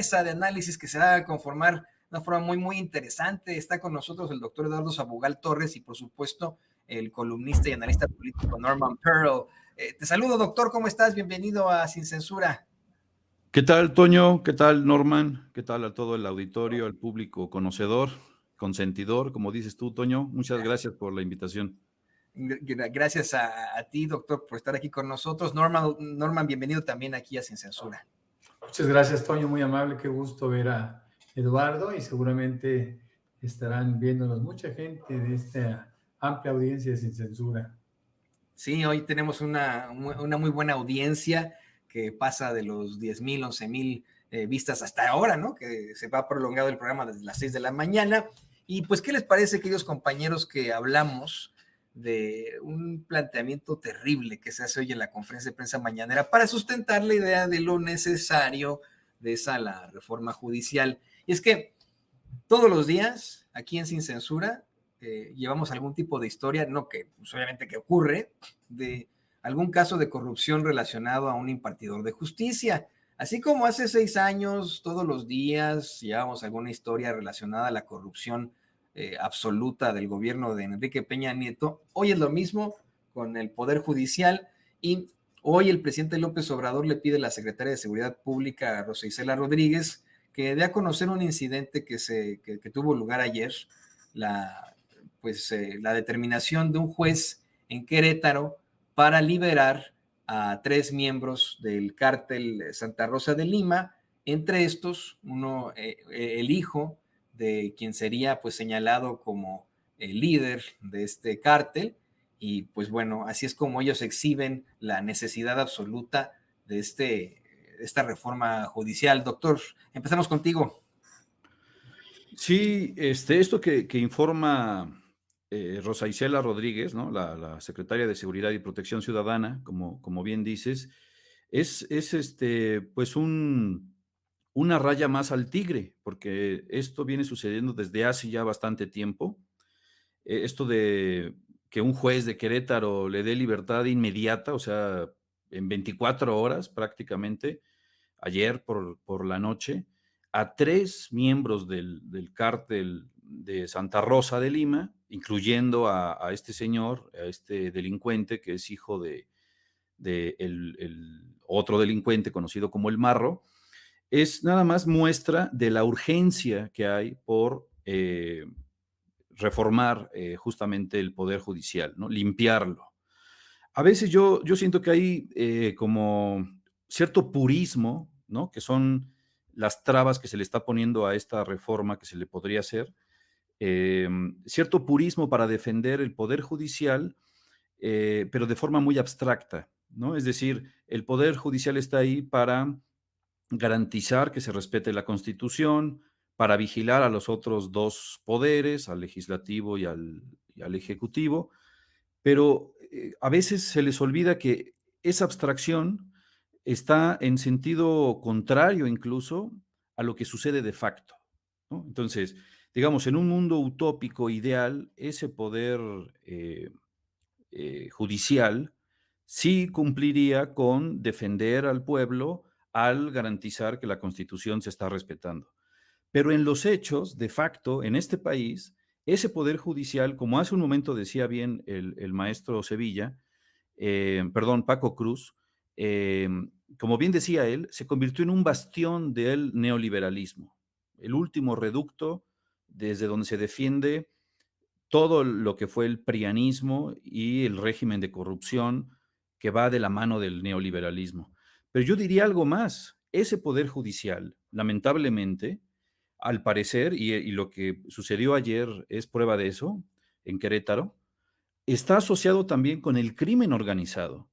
mesa de análisis que se va a conformar de una forma muy interesante. Está con nosotros el doctor Eduardo Sabugal Torres y, por supuesto, el columnista y analista político Norman Pearl. Te saludo, doctor, ¿cómo estás? Bienvenido a Sin Censura. ¿Qué tal, Toño? ¿Qué tal, Norman? ¿Qué tal a todo el auditorio, al público conocedor, consentidor, como dices tú, Toño? Muchas gracias por la invitación. Gracias a ti, doctor, por estar aquí con nosotros. Norman, bienvenido también aquí a Sin Censura. Muchas gracias, Toño, muy amable, qué gusto ver a Eduardo y seguramente estarán viéndonos mucha gente de esta amplia audiencia de Sin Censura. Sí, hoy tenemos una muy buena audiencia que pasa de los 10,000, 11,000 vistas hasta ahora, ¿no? Que se va prolongado el programa desde las 6 de la mañana. Y pues, ¿qué les parece, queridos compañeros, que hablamos de un planteamiento terrible que se hace hoy en la conferencia de prensa mañanera para sustentar la idea de lo necesario de la reforma judicial? Y es que todos los días, aquí en Sin Censura, llevamos algún tipo de historia, no que, pues, obviamente que ocurre, de algún caso de corrupción relacionado a un impartidor de justicia. Así como hace 6 años, todos los días, llevamos alguna historia relacionada a la corrupción absoluta del gobierno de Enrique Peña Nieto. Hoy es lo mismo con el Poder Judicial y hoy el presidente López Obrador le pide a la secretaria de Seguridad Pública, Rosa Isela Rodríguez, que dé a conocer un incidente que tuvo lugar ayer, la determinación de un juez en Querétaro para liberar a 3 miembros del cártel Santa Rosa de Lima, entre estos, uno, el hijo de quien sería pues señalado como el líder de este cártel, y pues bueno, así es como ellos exhiben la necesidad absoluta de esta reforma judicial. Doctor, empezamos contigo. Sí, esto que informa Rosa Isela Rodríguez, ¿no? La secretaria de Seguridad y Protección Ciudadana, como bien dices, es pues una raya más al tigre, porque esto viene sucediendo desde hace ya bastante tiempo. Esto de que un juez de Querétaro le dé libertad inmediata, o sea, en 24 horas prácticamente, ayer por la noche, a 3 miembros del cártel de Santa Rosa de Lima, incluyendo a este señor, a este delincuente que es hijo de el otro delincuente conocido como el Marro. Es nada más muestra de la urgencia que hay por reformar justamente el Poder Judicial, ¿no? Limpiarlo. A veces yo siento que hay como cierto purismo, ¿no? Que son las trabas que se le está poniendo a esta reforma que se le podría hacer. Cierto purismo para defender el Poder Judicial, pero de forma muy abstracta, ¿no? Es decir, el Poder Judicial está ahí para garantizar que se respete la Constitución, para vigilar a los otros 2 poderes, al legislativo y al ejecutivo, pero a veces se les olvida que esa abstracción está en sentido contrario incluso a lo que sucede de facto, ¿no? Entonces, digamos, en un mundo utópico ideal, ese poder judicial sí cumpliría con defender al pueblo al garantizar que la Constitución se está respetando. Pero en los hechos, de facto, en este país, ese poder judicial, como hace un momento decía bien el maestro Sevilla, perdón, Paco Cruz, eh, como bien decía él, se convirtió en un bastión del neoliberalismo, el último reducto desde donde se defiende todo lo que fue el prianismo y el régimen de corrupción que va de la mano del neoliberalismo. Pero yo diría algo más, ese poder judicial, lamentablemente, al parecer, y lo que sucedió ayer es prueba de eso, en Querétaro, está asociado también con el crimen organizado.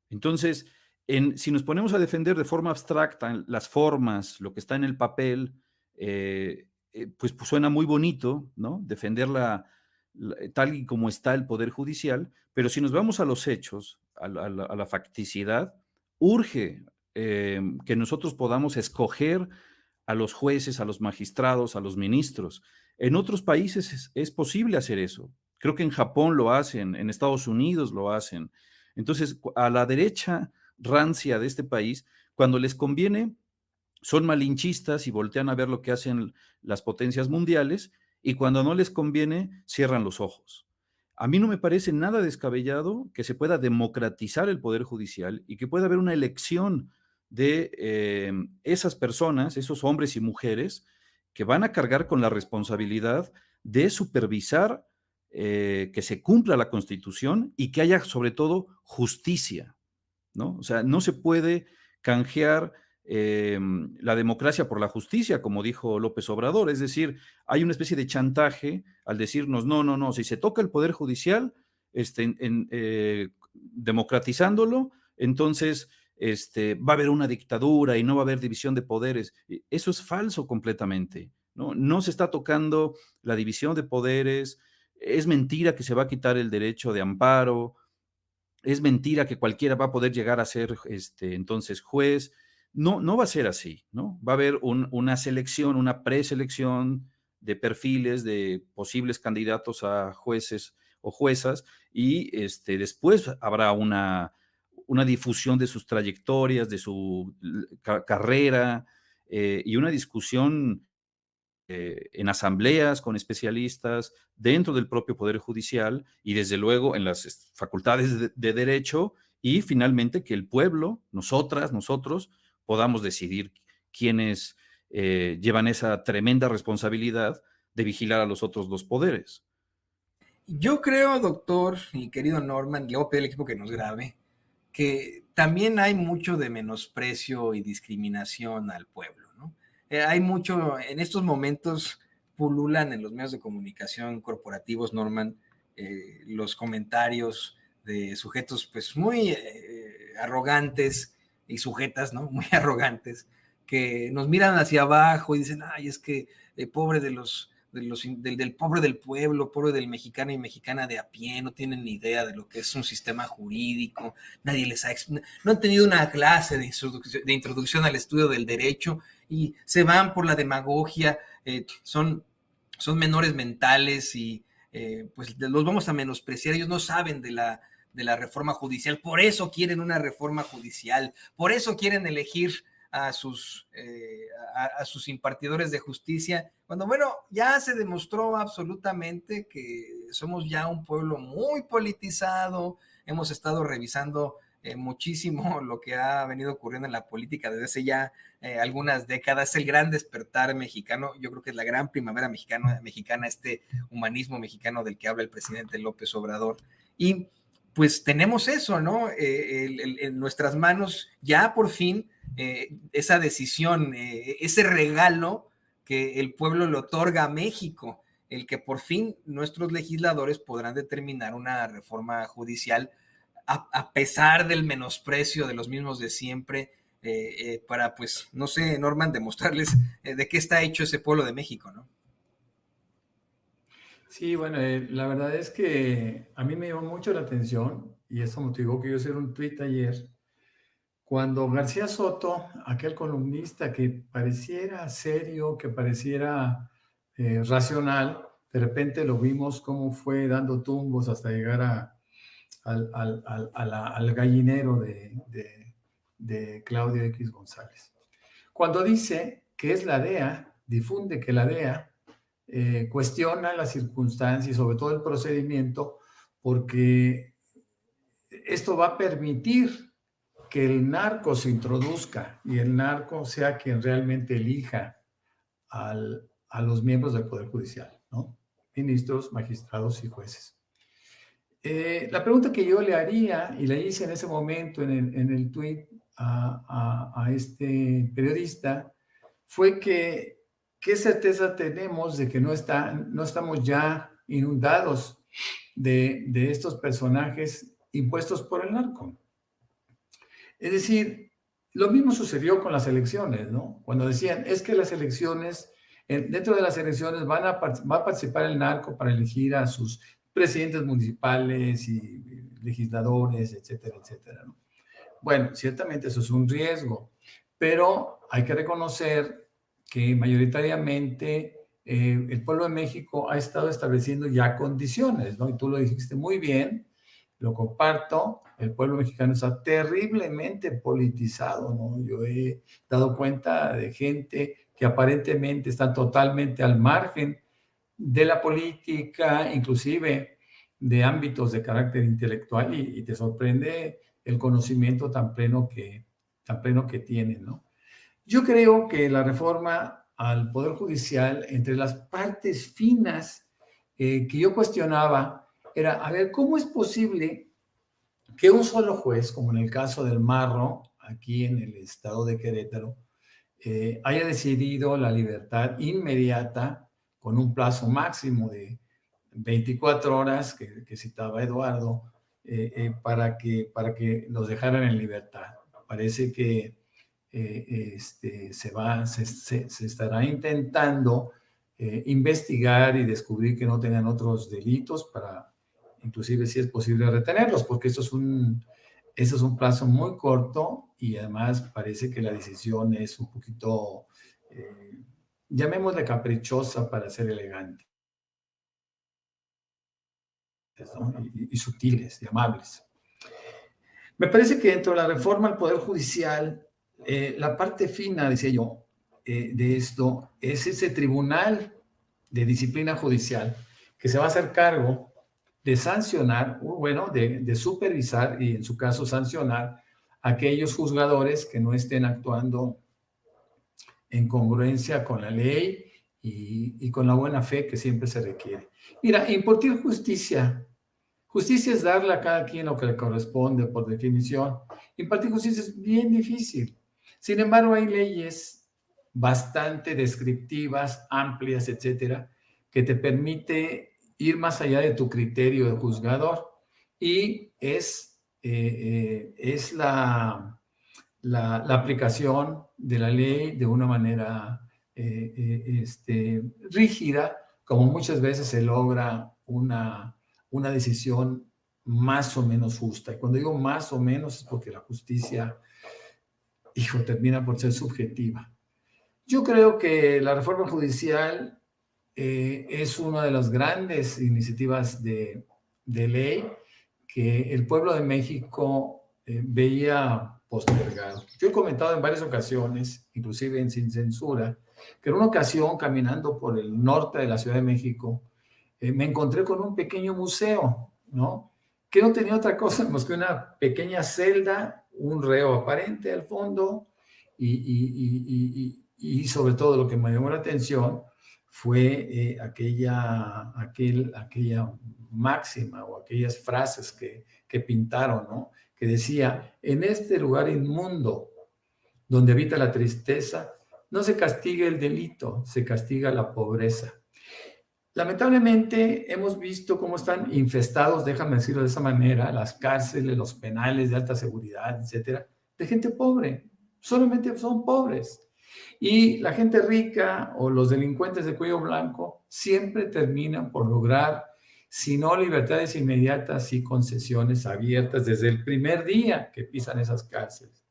Entonces, si nos ponemos a defender de forma abstracta las formas, lo que está en el papel, pues suena muy bonito, ¿no? Defender tal y como está el Poder Judicial, pero si nos vamos a los hechos, a la facticidad, urge que nosotros podamos escoger a los jueces, a los magistrados, a los ministros. En otros países es posible hacer eso. Creo que en Japón lo hacen, en Estados Unidos lo hacen. Entonces, a la derecha rancia de este país, cuando les conviene, son malinchistas y voltean a ver lo que hacen las potencias mundiales, y cuando no les conviene, cierran los ojos. A mí no me parece nada descabellado que se pueda democratizar el Poder Judicial y que pueda haber una elección de esas personas, esos hombres y mujeres, que van a cargar con la responsabilidad de supervisar que se cumpla la Constitución y que haya sobre todo justicia, ¿no? O sea, no se puede canjear la democracia por la justicia, como dijo López Obrador. Es decir, hay una especie de chantaje al decirnos, no, no, no, si se toca el Poder Judicial, democratizándolo, entonces va a haber una dictadura y no va a haber división de poderes. Eso es falso completamente, ¿no? No se está tocando la división de poderes, es mentira que se va a quitar el derecho de amparo, es mentira que cualquiera va a poder llegar a ser entonces juez. No, no va a ser así, ¿no? Va a haber una selección, una preselección de perfiles de posibles candidatos a jueces o juezas, y después habrá una difusión de sus trayectorias, de su carrera, y una discusión en asambleas con especialistas, dentro del propio Poder Judicial y desde luego en las facultades de derecho, y finalmente que el pueblo, nosotros, podamos decidir quiénes llevan esa tremenda responsabilidad de vigilar a los otros dos poderes. Yo creo, doctor y querido Norman, le voy a pedir al equipo que nos grabe, que también hay mucho de menosprecio y discriminación al pueblo, ¿no? Hay mucho, en estos momentos pululan en los medios de comunicación corporativos, Norman, los comentarios de sujetos pues muy arrogantes y sujetas, ¿no? Muy arrogantes, que nos miran hacia abajo y dicen, ay, es que pobre del pobre del pueblo, pobre del mexicano y mexicana de a pie, no tienen ni idea de lo que es un sistema jurídico, nadie les ha no han tenido una clase de introducción al estudio del derecho y se van por la demagogia, son menores mentales y pues los vamos a menospreciar, ellos no saben de la reforma judicial, por eso quieren una reforma judicial, por eso quieren elegir a sus impartidores de justicia, cuando bueno, ya se demostró absolutamente que somos ya un pueblo muy politizado, hemos estado revisando muchísimo lo que ha venido ocurriendo en la política desde hace ya algunas décadas, el gran despertar mexicano, yo creo que es la gran primavera mexicana, este humanismo mexicano del que habla el presidente López Obrador, y pues tenemos eso, ¿no? En nuestras manos ya por fin esa decisión, ese regalo que el pueblo le otorga a México, el que por fin nuestros legisladores podrán determinar una reforma judicial a pesar del menosprecio de los mismos de siempre, para, pues, no sé, Norman, demostrarles de qué está hecho ese pueblo de México, ¿no? Sí, bueno, la verdad es que a mí me llamó mucho la atención y eso motivó que yo hiciera un tuit ayer, cuando García Soto, aquel columnista que pareciera serio, que pareciera racional, de repente lo vimos cómo fue dando tumbos hasta llegar al gallinero de Claudio X González. Cuando dice que es la DEA, difunde que la DEA cuestiona las circunstancias y sobre todo el procedimiento, porque esto va a permitir que el narco se introduzca y el narco sea quien realmente elija a los miembros del Poder Judicial, ¿no? Ministros, magistrados y jueces. La pregunta que yo le haría, y le hice en ese momento en el tuit a este periodista, fue que ¿qué certeza tenemos de que no estamos ya inundados de estos personajes impuestos por el narco? Es decir, lo mismo sucedió con las elecciones, ¿no? Cuando decían, es que las elecciones, dentro de las elecciones va a participar el narco para elegir a sus presidentes municipales y legisladores, etcétera, etcétera, ¿no? Bueno, ciertamente eso es un riesgo, pero hay que reconocer que mayoritariamente el pueblo de México ha estado estableciendo ya condiciones, ¿no? Y tú lo dijiste muy bien, lo comparto, el pueblo mexicano está terriblemente politizado, ¿no? Yo he dado cuenta de gente que aparentemente está totalmente al margen de la política, inclusive de ámbitos de carácter intelectual, y te sorprende el conocimiento tan pleno que tienen, ¿no? Yo creo que la reforma al Poder Judicial, entre las partes finas que yo cuestionaba, era, a ver, ¿cómo es posible que un solo juez, como en el caso del Marro, aquí en el estado de Querétaro, haya decidido la libertad inmediata con un plazo máximo de 24 horas que citaba Eduardo, para que los dejaran en libertad? Parece que se estará intentando investigar y descubrir que no tengan otros delitos para, inclusive si es posible, retenerlos, porque esto es un plazo muy corto y además parece que la decisión es un poquito, llamémosle caprichosa para ser elegante, ¿no? Y sutiles y amables. Me parece que dentro de la reforma al Poder Judicial, la parte fina, decía yo, de esto es ese tribunal de disciplina judicial que se va a hacer cargo de sancionar, bueno, de supervisar y en su caso sancionar a aquellos juzgadores que no estén actuando en congruencia con la ley y con la buena fe que siempre se requiere. Mira, impartir justicia. Justicia es darle a cada quien lo que le corresponde por definición. Impartir justicia es bien difícil. Sin embargo, hay leyes bastante descriptivas, amplias, etcétera, que te permite ir más allá de tu criterio de juzgador. Y es la aplicación de la ley de una manera rígida, como muchas veces se logra una decisión más o menos justa. Y cuando digo más o menos es porque la justicia, termina por ser subjetiva. Yo creo que la reforma judicial es una de las grandes iniciativas de ley que el pueblo de México veía postergado. Yo he comentado en varias ocasiones, inclusive en Sin Censura, que en una ocasión caminando por el norte de la Ciudad de México, me encontré con un pequeño museo, ¿no? Que no tenía otra cosa más que una pequeña celda, un reo aparente al fondo, y sobre todo lo que me llamó la atención fue aquella máxima o aquellas frases que pintaron, ¿no? Que decía, en este lugar inmundo donde habita la tristeza, no se castiga el delito, se castiga la pobreza. Lamentablemente hemos visto cómo están infestados, déjame decirlo de esa manera, las cárceles, los penales de alta seguridad, etcétera, de gente pobre. Solamente son pobres. Y la gente rica o los delincuentes de cuello blanco siempre terminan por lograr, si no libertades inmediatas, y concesiones abiertas desde el primer día que pisan esas cárceles.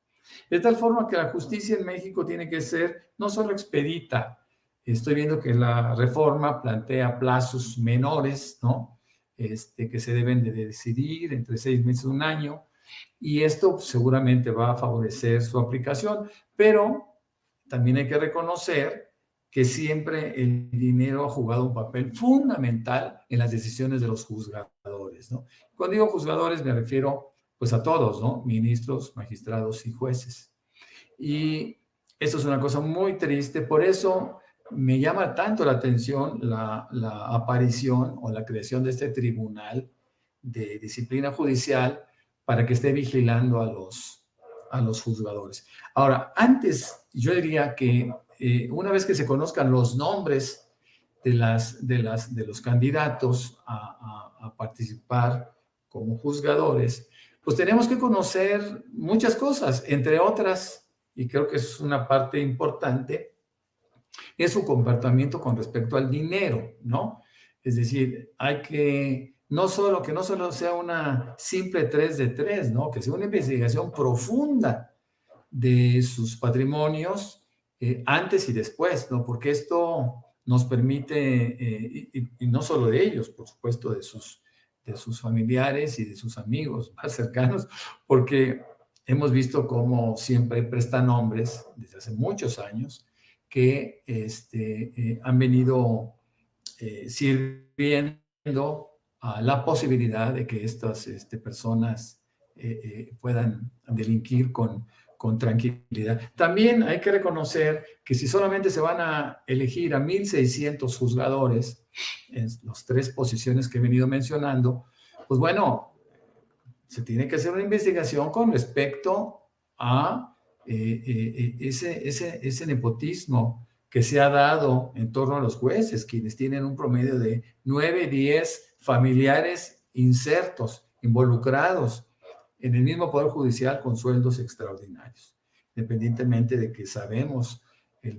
De tal forma que la justicia en México tiene que ser no solo expedita. Estoy viendo que la reforma plantea plazos menores, ¿no? Que se deben de decidir entre 6 meses y un año, y esto seguramente va a favorecer su aplicación, pero también hay que reconocer que siempre el dinero ha jugado un papel fundamental en las decisiones de los juzgadores, ¿no? Cuando digo juzgadores me refiero pues a todos, ¿no? Ministros, magistrados y jueces. Y esto es una cosa muy triste, por eso me llama tanto la atención la aparición o la creación de este tribunal de disciplina judicial para que esté vigilando a los juzgadores. Ahora, antes yo diría que una vez que se conozcan los nombres de los candidatos a participar como juzgadores, pues tenemos que conocer muchas cosas, entre otras, y creo que es una parte importante, es su comportamiento con respecto al dinero, ¿no? Es decir, hay que no solo sea una simple 3 de 3, ¿no? Que sea una investigación profunda de sus patrimonios antes y después, ¿no? Porque esto nos permite, y no solo de ellos, por supuesto, de sus familiares y de sus amigos más cercanos, porque hemos visto cómo siempre prestan nombres desde hace muchos años que han venido sirviendo a la posibilidad de que estas personas puedan delinquir con tranquilidad. También hay que reconocer que si solamente se van a elegir a 1,600 juzgadores en las 3 posiciones que he venido mencionando, pues bueno, se tiene que hacer una investigación con respecto a ese nepotismo que se ha dado en torno a los jueces, quienes tienen un promedio de 9, 10 familiares insertos, involucrados en el mismo Poder Judicial con sueldos extraordinarios, independientemente de que sabemos la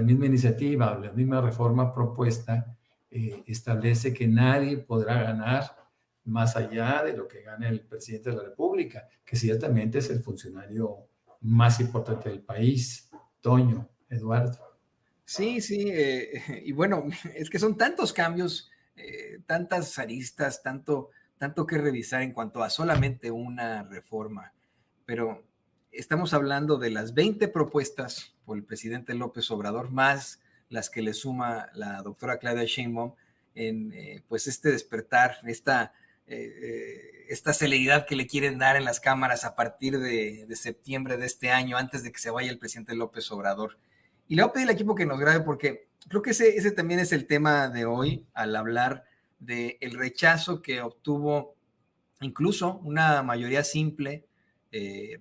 misma iniciativa o la misma reforma propuesta establece que nadie podrá ganar más allá de lo que gana el presidente de la República, que ciertamente es el funcionario más importante del país. Toño, Eduardo. Sí, sí, y bueno, es que son tantos cambios, tantas aristas, tanto que revisar en cuanto a solamente una reforma, pero estamos hablando de las 20 propuestas por el presidente López Obrador, más las que le suma la doctora Claudia Sheinbaum en pues despertar, esta celeridad que le quieren dar en las cámaras a partir de septiembre de este año, antes de que se vaya el presidente López Obrador. Y le voy a pedir al equipo que nos grabe porque creo que ese también es el tema de hoy al hablar del rechazo que obtuvo incluso una mayoría simple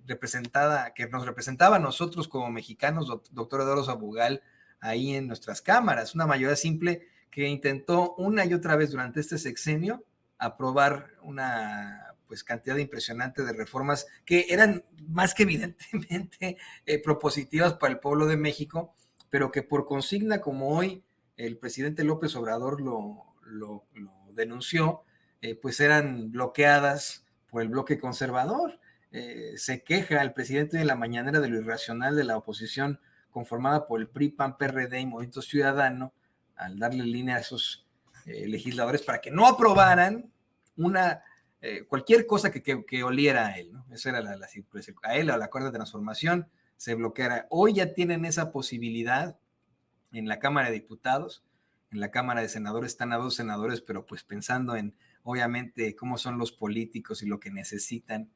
representada, que nos representaba a nosotros como mexicanos, doctor Eduardo Sabugal, ahí en nuestras cámaras, una mayoría simple que intentó una y otra vez durante este sexenio aprobar una pues cantidad impresionante de reformas que eran más que evidentemente propositivas para el pueblo de México, pero que por consigna, como hoy el presidente López Obrador lo denunció, pues eran bloqueadas por el bloque conservador. Se queja el presidente de la mañanera de lo irracional de la oposición conformada por el PRI, PAN, PRD y Movimiento Ciudadano, al darle línea a esos legisladores para que no aprobaran cualquier cosa que oliera a él, ¿no? Eso era a él, a la Cuarta Transformación, se bloqueara. Hoy ya tienen esa posibilidad en la Cámara de Diputados, en la Cámara de Senadores están a 2 senadores, pero pues pensando en, obviamente, cómo son los políticos y lo que necesitan,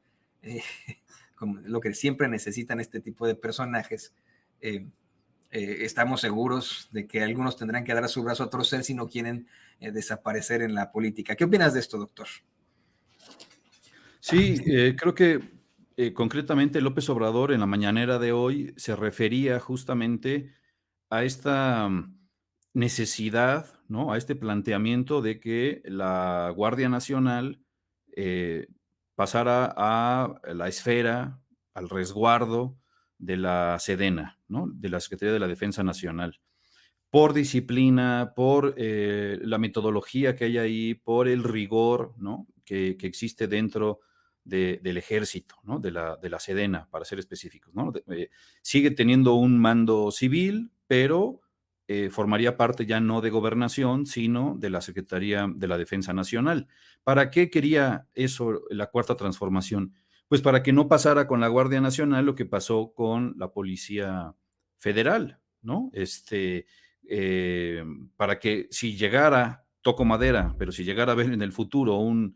como lo que siempre necesitan este tipo de personajes, estamos seguros de que algunos tendrán que dar su brazo a torcer si no quieren desaparecer en la política. ¿Qué opinas de esto, doctor? Sí, creo que concretamente López Obrador en la mañanera de hoy se refería justamente a esta necesidad, ¿no? A este planteamiento de que la Guardia Nacional pasara a la esfera, al resguardo de la Sedena, ¿no? De la Secretaría de la Defensa Nacional, por disciplina, por la metodología que hay ahí, por el rigor, ¿no? que existe dentro del ejército, ¿no? de la Sedena, para ser específicos, ¿no? Sigue teniendo un mando civil, pero formaría parte ya no de gobernación, sino de la Secretaría de la Defensa Nacional. ¿Para qué quería eso la Cuarta Transformación? Pues para que no pasara con la Guardia Nacional lo que pasó con la Policía Federal, ¿no? Para que si llegara, toco madera, pero si llegara a ver en el futuro un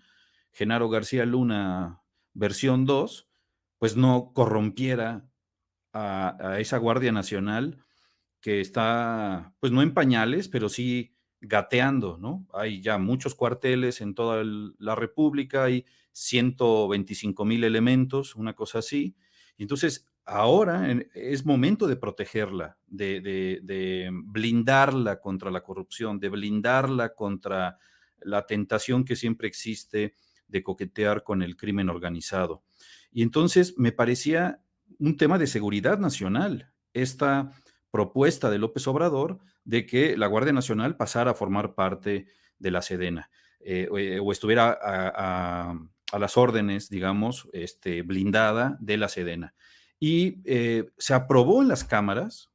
Genaro García Luna versión 2, pues no corrompiera a esa Guardia Nacional que está, pues no en pañales, pero sí gateando, ¿no? Hay ya muchos cuarteles en toda la República, hay 125,000 elementos, una cosa así. Y entonces, ahora es momento de protegerla, de blindarla contra la corrupción, de blindarla contra la tentación que siempre existe de coquetear con el crimen organizado. Y entonces me parecía un tema de seguridad nacional, esta propuesta de López Obrador de que la Guardia Nacional pasara a formar parte de la Sedena o estuviera a las órdenes, digamos, blindada de la Sedena. Y se aprobó en las cámaras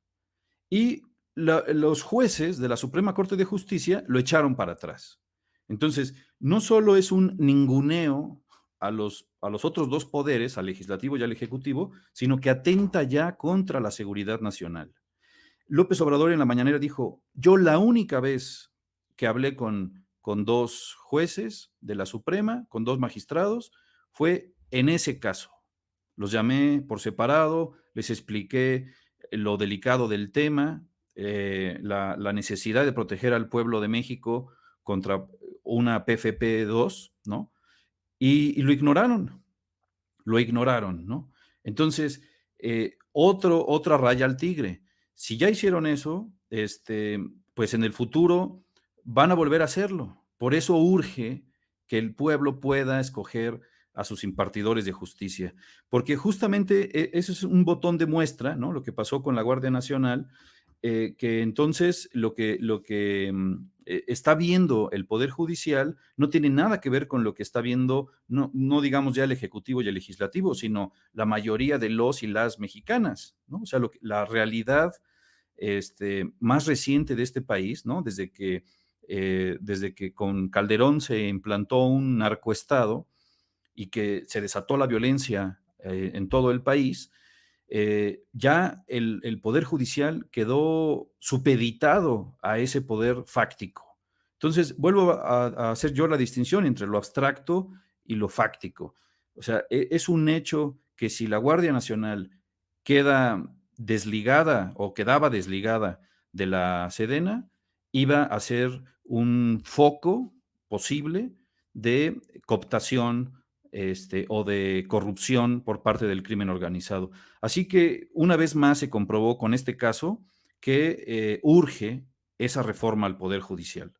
y los jueces de la Suprema Corte de Justicia lo echaron para atrás. Entonces, no solo es un ninguneo a los otros dos poderes, al legislativo y al ejecutivo, sino que atenta ya contra la seguridad nacional. López Obrador en la mañanera dijo, yo la única vez que hablé con dos jueces de la Suprema, con dos magistrados, fue en ese caso. Los llamé por separado, les expliqué lo delicado del tema, la necesidad de proteger al pueblo de México contra una PFP-2, ¿no? Y lo ignoraron, ¿no? Entonces, otra raya al tigre. Si ya hicieron eso, pues en el futuro van a volver a hacerlo. Por eso urge que el pueblo pueda escoger a sus impartidores de justicia, porque justamente eso es un botón de muestra, ¿no? Lo que pasó con la Guardia Nacional, que entonces lo que está viendo el Poder Judicial no tiene nada que ver con lo que está viendo, no digamos ya el Ejecutivo y el Legislativo, sino la mayoría de los y las mexicanas, ¿no? O sea, la realidad más reciente de este país, ¿no? Desde que con Calderón se implantó un narcoestado y que se desató la violencia en todo el país, ya el Poder Judicial quedó supeditado a ese poder fáctico. Entonces, vuelvo a hacer yo la distinción entre lo abstracto y lo fáctico. O sea, es un hecho que si la Guardia Nacional queda desligada o quedaba desligada de la Sedena, iba a ser un foco posible de cooptación o de corrupción por parte del crimen organizado. Así que una vez más se comprobó con este caso que urge esa reforma al Poder Judicial.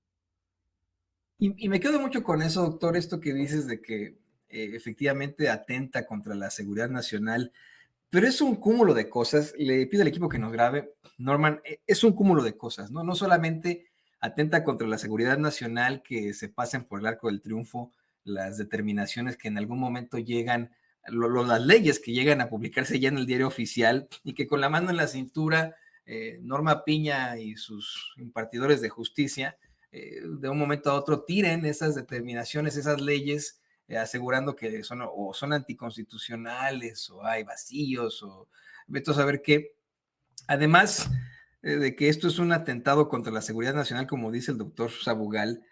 Y me quedo mucho con eso, doctor, esto que dices de que efectivamente atenta contra la seguridad nacional, pero es un cúmulo de cosas. Le pido al equipo que nos grabe, Norman, es un cúmulo de cosas, ¿no? No solamente atenta contra la seguridad nacional, que se pasen por el arco del triunfo las determinaciones que en algún momento llegan, las leyes que llegan a publicarse ya en el diario oficial y que con la mano en la cintura, Norma Piña y sus impartidores de justicia, de un momento a otro tiren esas determinaciones, esas leyes, asegurando que son anticonstitucionales o hay vacíos o vete a saber qué. Además de que esto es un atentado contra la seguridad nacional, como dice el doctor Sabugal,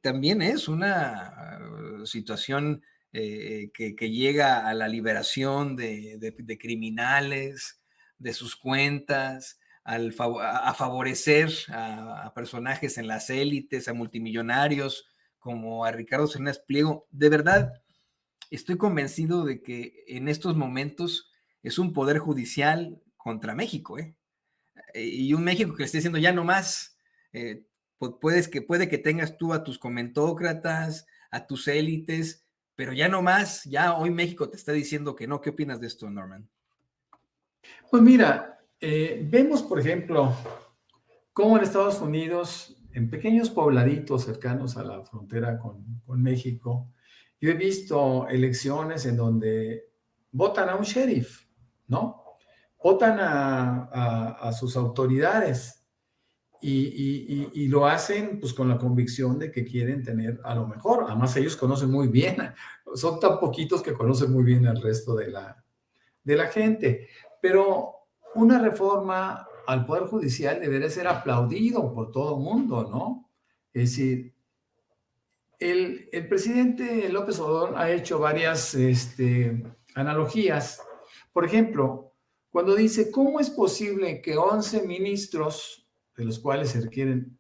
también es una situación que llega a la liberación de criminales, de sus cuentas, a favorecer a personajes en las élites, a multimillonarios, como a Ricardo Salinas Pliego. De verdad, estoy convencido de que en estos momentos es un poder judicial contra México, y un México que esté diciendo ya no más. Puede que tengas tú a tus comentócratas, a tus élites, pero ya no más. Ya hoy México te está diciendo que no. ¿Qué opinas de esto, Norman? Pues mira, vemos, por ejemplo, cómo en Estados Unidos, en pequeños pobladitos cercanos a la frontera con México, yo he visto elecciones en donde votan a un sheriff, ¿no? Votan a sus autoridades y lo hacen pues con la convicción de que quieren tener a lo mejor. Además, ellos conocen muy bien, son tan poquitos que conocen muy bien al resto de la gente. Pero una reforma al Poder Judicial debería ser aplaudido por todo el mundo, ¿no? Es decir, el presidente López Obrador ha hecho varias analogías. Por ejemplo, cuando dice, ¿cómo es posible que 11 ministros, de los cuales se requieren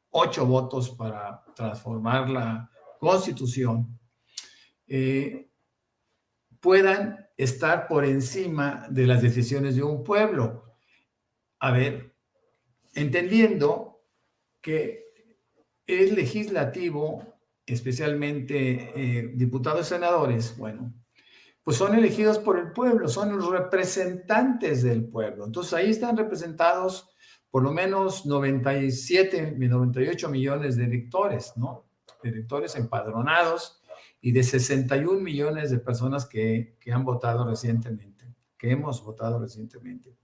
8 votos para transformar la Constitución, puedan estar por encima de las decisiones de un pueblo? A ver, entendiendo que el legislativo, especialmente diputados y senadores, bueno, pues son elegidos por el pueblo, son los representantes del pueblo. Entonces ahí están representados por lo menos 97, 98 millones de electores, ¿no? De electores empadronados y de 61 millones de personas que han votado recientemente, que hemos votado recientemente.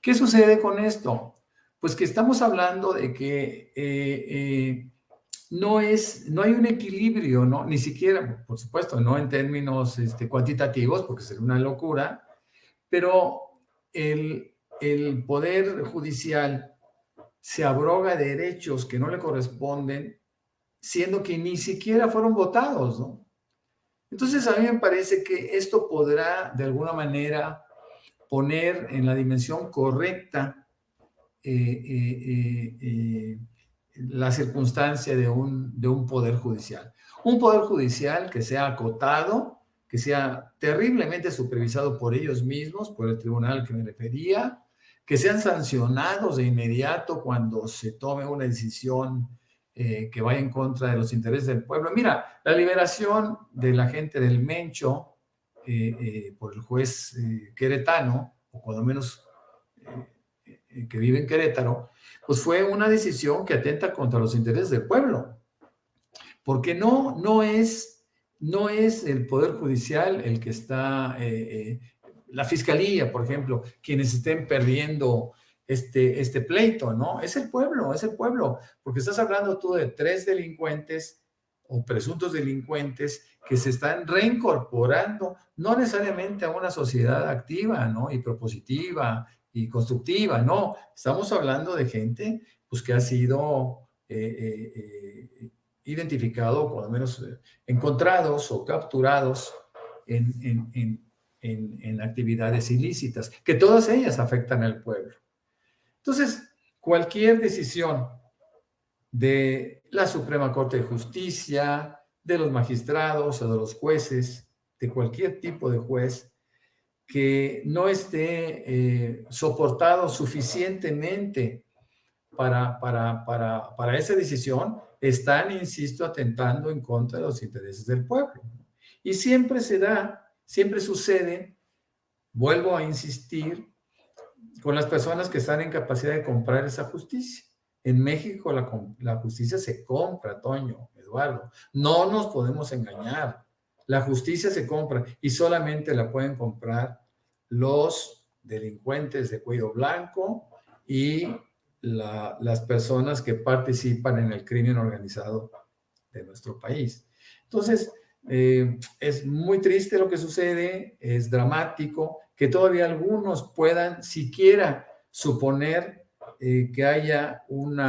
¿Qué sucede con esto? Pues que estamos hablando de que no hay un equilibrio, ¿no? Ni siquiera, por supuesto, no en términos cuantitativos, porque sería una locura, pero el Poder Judicial se abroga derechos que no le corresponden, siendo que ni siquiera fueron votados, ¿no? Entonces, a mí me parece que esto podrá, de alguna manera, poner en la dimensión correcta la circunstancia de un poder judicial. Un poder judicial que sea acotado, que sea terriblemente supervisado por ellos mismos, por el tribunal que me refería, que sean sancionados de inmediato cuando se tome una decisión que vaya en contra de los intereses del pueblo. Mira, la liberación de la gente del Mencho por el juez queretano, o cuando menos que vive en Querétaro, pues fue una decisión que atenta contra los intereses del pueblo, porque no es el Poder Judicial el que está, la Fiscalía, por ejemplo, quienes estén perdiendo este pleito, ¿no? Es el pueblo, porque estás hablando tú de 3 delincuentes o presuntos delincuentes que se están reincorporando, no necesariamente a una sociedad activa, ¿no? Y propositiva y constructiva, no. Estamos hablando de gente, pues, que ha sido identificado, por lo menos encontrados o capturados en actividades ilícitas, que todas ellas afectan al pueblo. Entonces, cualquier decisión de la Suprema Corte de Justicia, de los magistrados o de los jueces, de cualquier tipo de juez, que no esté soportado suficientemente para esa decisión, están, insisto, atentando en contra de los intereses del pueblo. Y siempre se da, siempre sucede, vuelvo a insistir, con las personas que están en capacidad de comprar esa justicia. En México la justicia se compra, Toño, Eduardo. No nos podemos engañar. La justicia se compra y solamente la pueden comprar los delincuentes de cuello blanco y las personas que participan en el crimen organizado de nuestro país. Entonces, es muy triste lo que sucede, es dramático que todavía algunos puedan siquiera suponer que haya un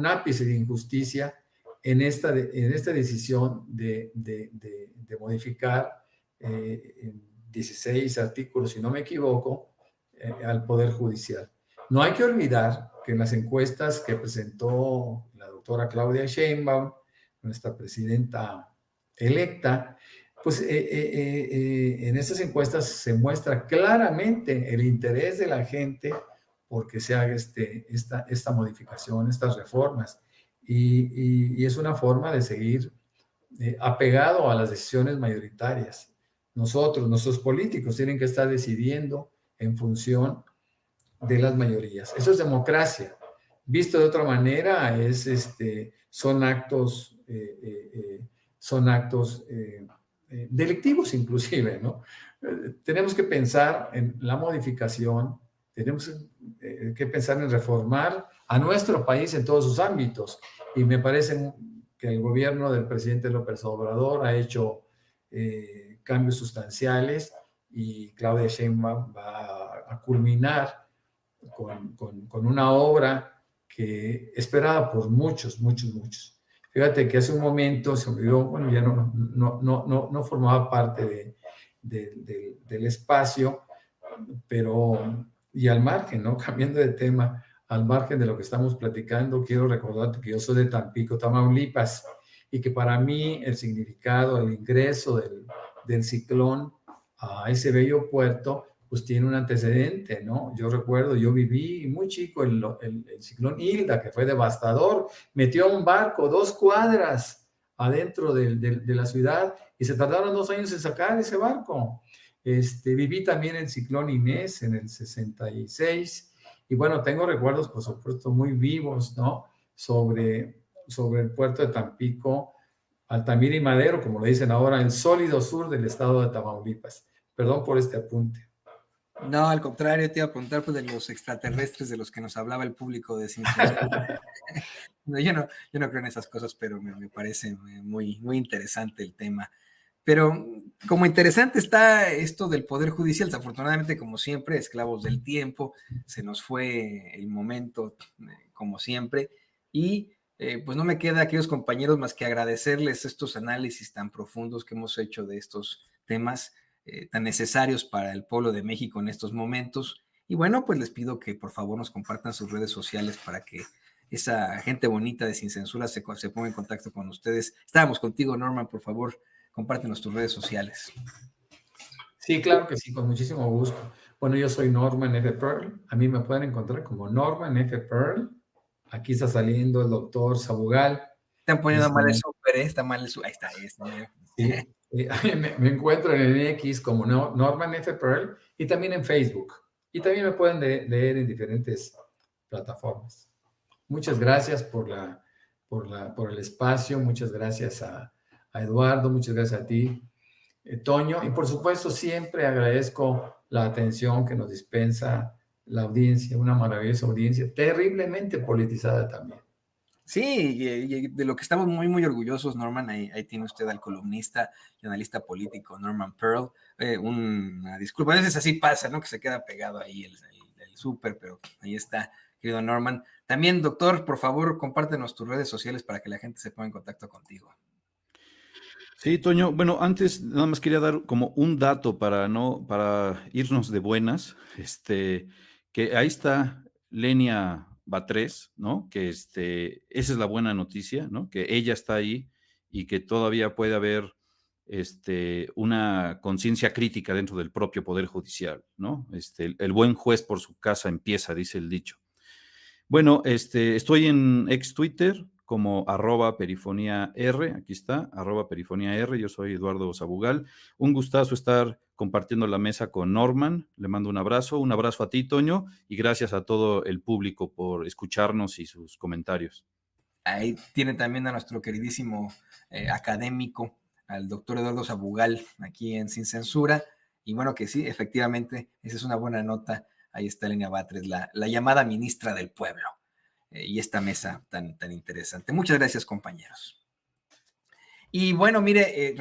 ápice de injusticia en esta decisión de modificar 16 artículos, si no me equivoco, al Poder Judicial. No hay que olvidar que en las encuestas que presentó la doctora Claudia Sheinbaum, nuestra presidenta electa, pues en estas encuestas se muestra claramente el interés de la gente porque se haga esta modificación, estas reformas. Y es una forma de seguir apegado a las decisiones mayoritarias. Nuestros políticos tienen que estar decidiendo en función de las mayorías. Eso es democracia. Visto de otra manera, son actos delictivos inclusive, ¿no? Tenemos que pensar en la modificación, tenemos que pensar en reformar a nuestro país en todos sus ámbitos. Y me parece que el gobierno del presidente López Obrador ha hecho cambios sustanciales y Claudia Sheinbaum va a culminar con una obra que esperada por muchos. Fíjate que hace un momento se olvidó, bueno, ya no formaba parte del espacio, pero, y al margen, ¿no? Cambiando de tema, al margen de lo que estamos platicando, quiero recordarte que yo soy de Tampico, Tamaulipas, y que para mí el significado, el ingreso del ciclón a ese bello puerto, pues tiene un antecedente, ¿no? Yo recuerdo, yo viví muy chico el ciclón Hilda, que fue devastador, metió un barco 2 cuadras adentro de la ciudad y se tardaron 2 años en sacar ese barco. Viví también el ciclón Inés en el 66 y bueno, tengo recuerdos, por supuesto, muy vivos, ¿no? Sobre el puerto de Tampico, Altamira y Madero, como le dicen ahora, el sólido sur del estado de Tamaulipas. Perdón por este apunte. No, al contrario, te iba a preguntar pues, de los extraterrestres de los que nos hablaba el público de Sin Censura. No, yo no creo en esas cosas, pero me parece muy interesante el tema. Pero como interesante está esto del Poder Judicial, desafortunadamente, como siempre, esclavos del tiempo, se nos fue el momento, como siempre, y pues no me queda, aquellos compañeros, más que agradecerles estos análisis tan profundos que hemos hecho de estos temas tan necesarios para el pueblo de México en estos momentos. Y bueno, pues les pido que por favor nos compartan sus redes sociales para que esa gente bonita de Sin Censura se ponga en contacto con ustedes. Estábamos contigo, Norman, por favor, compártenos tus redes sociales. Sí, claro que sí, con muchísimo gusto. Bueno, yo soy Norman F. Pearl. A mí me pueden encontrar como Norman F. Pearl. Aquí está saliendo el doctor Sabugal. Están poniendo mal el súper, ¿eh? Está mal el súper. Ahí está, ahí está. Sí, me encuentro en el X como Norman F. Pearl y también en Facebook. Y también me pueden leer en diferentes plataformas. Muchas gracias por el espacio. Muchas gracias a Eduardo. Muchas gracias a ti, Toño. Y por supuesto, siempre agradezco la atención que nos dispensa la audiencia, una maravillosa audiencia, terriblemente politizada también. Sí, y de lo que estamos muy orgullosos, Norman, ahí tiene usted al columnista y analista político Norman Pearl. Una disculpa, a veces así pasa, ¿no? Que se queda pegado ahí el súper, pero ahí está, querido Norman. También, doctor, por favor, compártenos tus redes sociales para que la gente se ponga en contacto contigo. Sí, Toño. Bueno, antes nada más quería dar como un dato para irnos de buenas, que ahí está Lenia Batres, ¿no? Que esa es la buena noticia, ¿no? Que ella está ahí y que todavía puede haber una conciencia crítica dentro del propio Poder Judicial, ¿no? El buen juez por su casa empieza, dice el dicho. Bueno, estoy en ex Twitter como @perifonia R, aquí está, @perifonia R, yo soy Eduardo Sabugal. Un gustazo estar compartiendo la mesa con Norman, le mando un abrazo a ti, Toño, y gracias a todo el público por escucharnos y sus comentarios. Ahí tiene también a nuestro queridísimo académico, al doctor Eduardo Sabugal, aquí en Sin Censura. Y bueno, que sí, efectivamente, esa es una buena nota. Ahí está Lenia Batres, la llamada ministra del pueblo. Y esta mesa tan interesante. Muchas gracias, compañeros. Y bueno, mire,